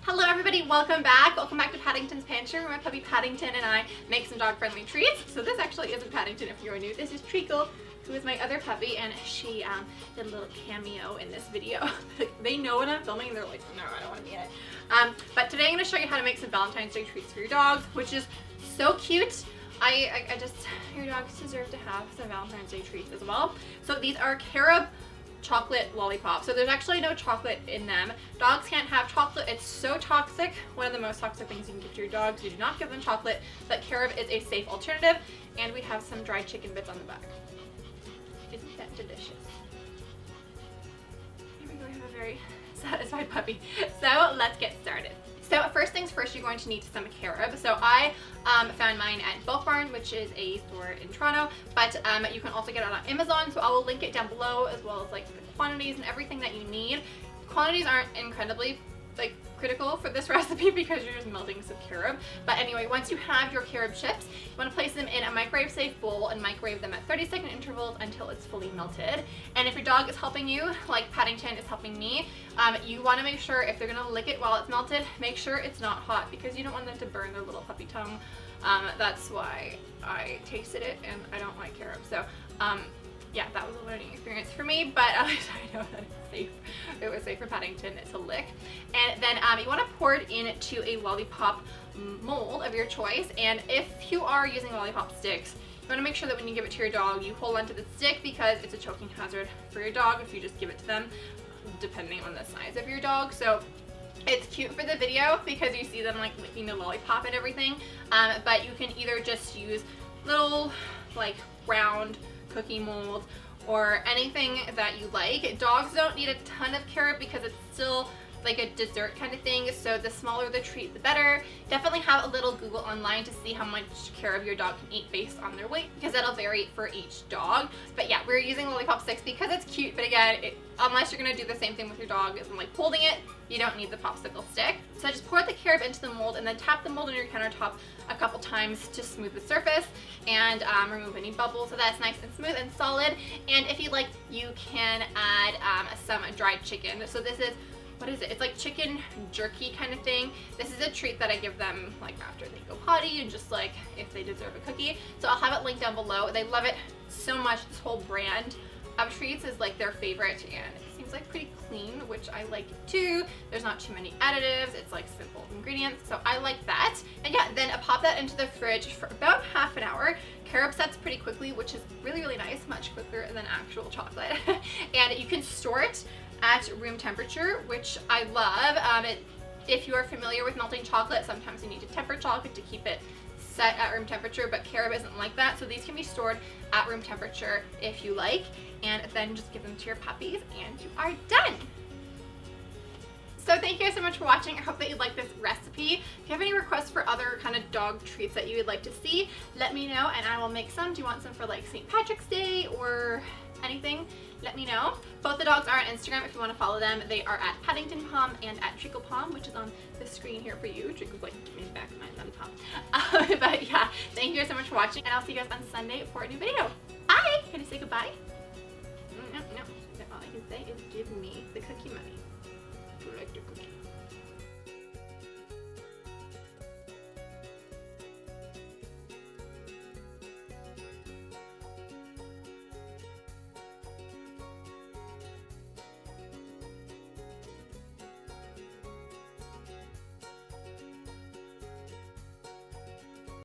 Hello everybody, welcome back. Welcome back to Paddington's Pantry, where my puppy Paddington and I make some dog-friendly treats. So this actually isn't Paddington if you're new. This is Treacle, who is my other puppy, and she did a little cameo in this video. They know when I'm filming and they're like, no, I don't want to be in it. But today I'm going to show you how to make some Valentine's Day treats for your dogs, which is so cute. I just, your dogs deserve to have some Valentine's Day treats as well. So these are CAROB chocolate lollipops. So there's actually no chocolate in them. Dogs can't have chocolate. It's so toxic. One of the most toxic things you can give to your dogs. You do not give them chocolate, but CAROB is a safe alternative. And we have some dried chicken bits on the back. Isn't that delicious? Here we go, we have a very satisfied puppy. So let's get started. So first things first, you're going to need some CAROB. So I found mine at Bulk Barn, which is a store in Toronto, but you can also get it on Amazon. So I will link it down below, as well as like the quantities and everything that you need. Quantities aren't incredibly critical for this recipe because you're just melting some CAROB. But anyway, once you have your CAROB chips, you want to place them in a microwave safe bowl and microwave them at 30-second intervals until it's fully melted. And if your dog is helping you, like Paddington is helping me, you want to make sure if they're going to lick it while it's melted, make sure it's not hot because you don't want them to burn their little puppy tongue. That's why I tasted it and I don't like CAROB. So yeah, that was a learning experience for me, but at least I know that it's safe. It was safe for Paddington to lick. And then you want to pour it into a lollipop mold of your choice. And if you are using lollipop sticks, you want to make sure that when you give it to your dog, you hold onto the stick because it's a choking hazard for your dog if you just give it to them, depending on the size of your dog. So it's cute for the video because you see them like licking the lollipop and everything, but you can either just use little like round cookie mold or anything that you like. Dogs don't need a ton of CAROB because it's still like a dessert kind of thing, so the smaller the treat the better. Definitely have a little Google online to see how much CAROB your dog can eat based on their weight because that'll vary for each dog. But yeah, we're using lollipop sticks because it's cute, but again, unless you're going to do the same thing with your dog as in like holding it, you don't need the popsicle stick. So just pour the CAROB into the mold and then tap the mold on your countertop a couple times to smooth the surface and remove any bubbles so that's nice and smooth and solid. And if you like, you can add some dried chicken. So this is, what is it? It's like chicken jerky kind of thing. This is a treat that I give them like after they go potty and just like if they deserve a cookie. So I'll have it linked down below. They love it so much. This whole brand of treats is like their favorite and it seems like pretty clean, which I like too. There's not too many additives. It's like simple ingredients. So I like that. And yeah, then I pop that into the fridge for about half an hour. CAROB sets pretty quickly, which is really, really nice, much quicker than actual chocolate. And you can store it at room temperature, which I love. If you are familiar with melting chocolate, sometimes you need to temper chocolate to keep it set at room temperature, but CAROB isn't like that. So these can be stored at room temperature if you like, and then just give them to your puppies and you are done. So thank you guys so much for watching. I hope that you like this recipe. If you have any requests for other kind of dog treats that you would like to see, let me know and I will make some. Do you want some for like St. Patrick's Day or anything? Let me know. Both the dogs are on Instagram if you want to follow them. They are at Paddington Palm and at Treacle Palm, which is on the screen here for you. Treacle's like giving me back my lollipop. But yeah, thank you guys so much for watching, and I'll see you guys on Sunday for a new video. Bye! Can you say goodbye? No. All I can say is give me the cookie money.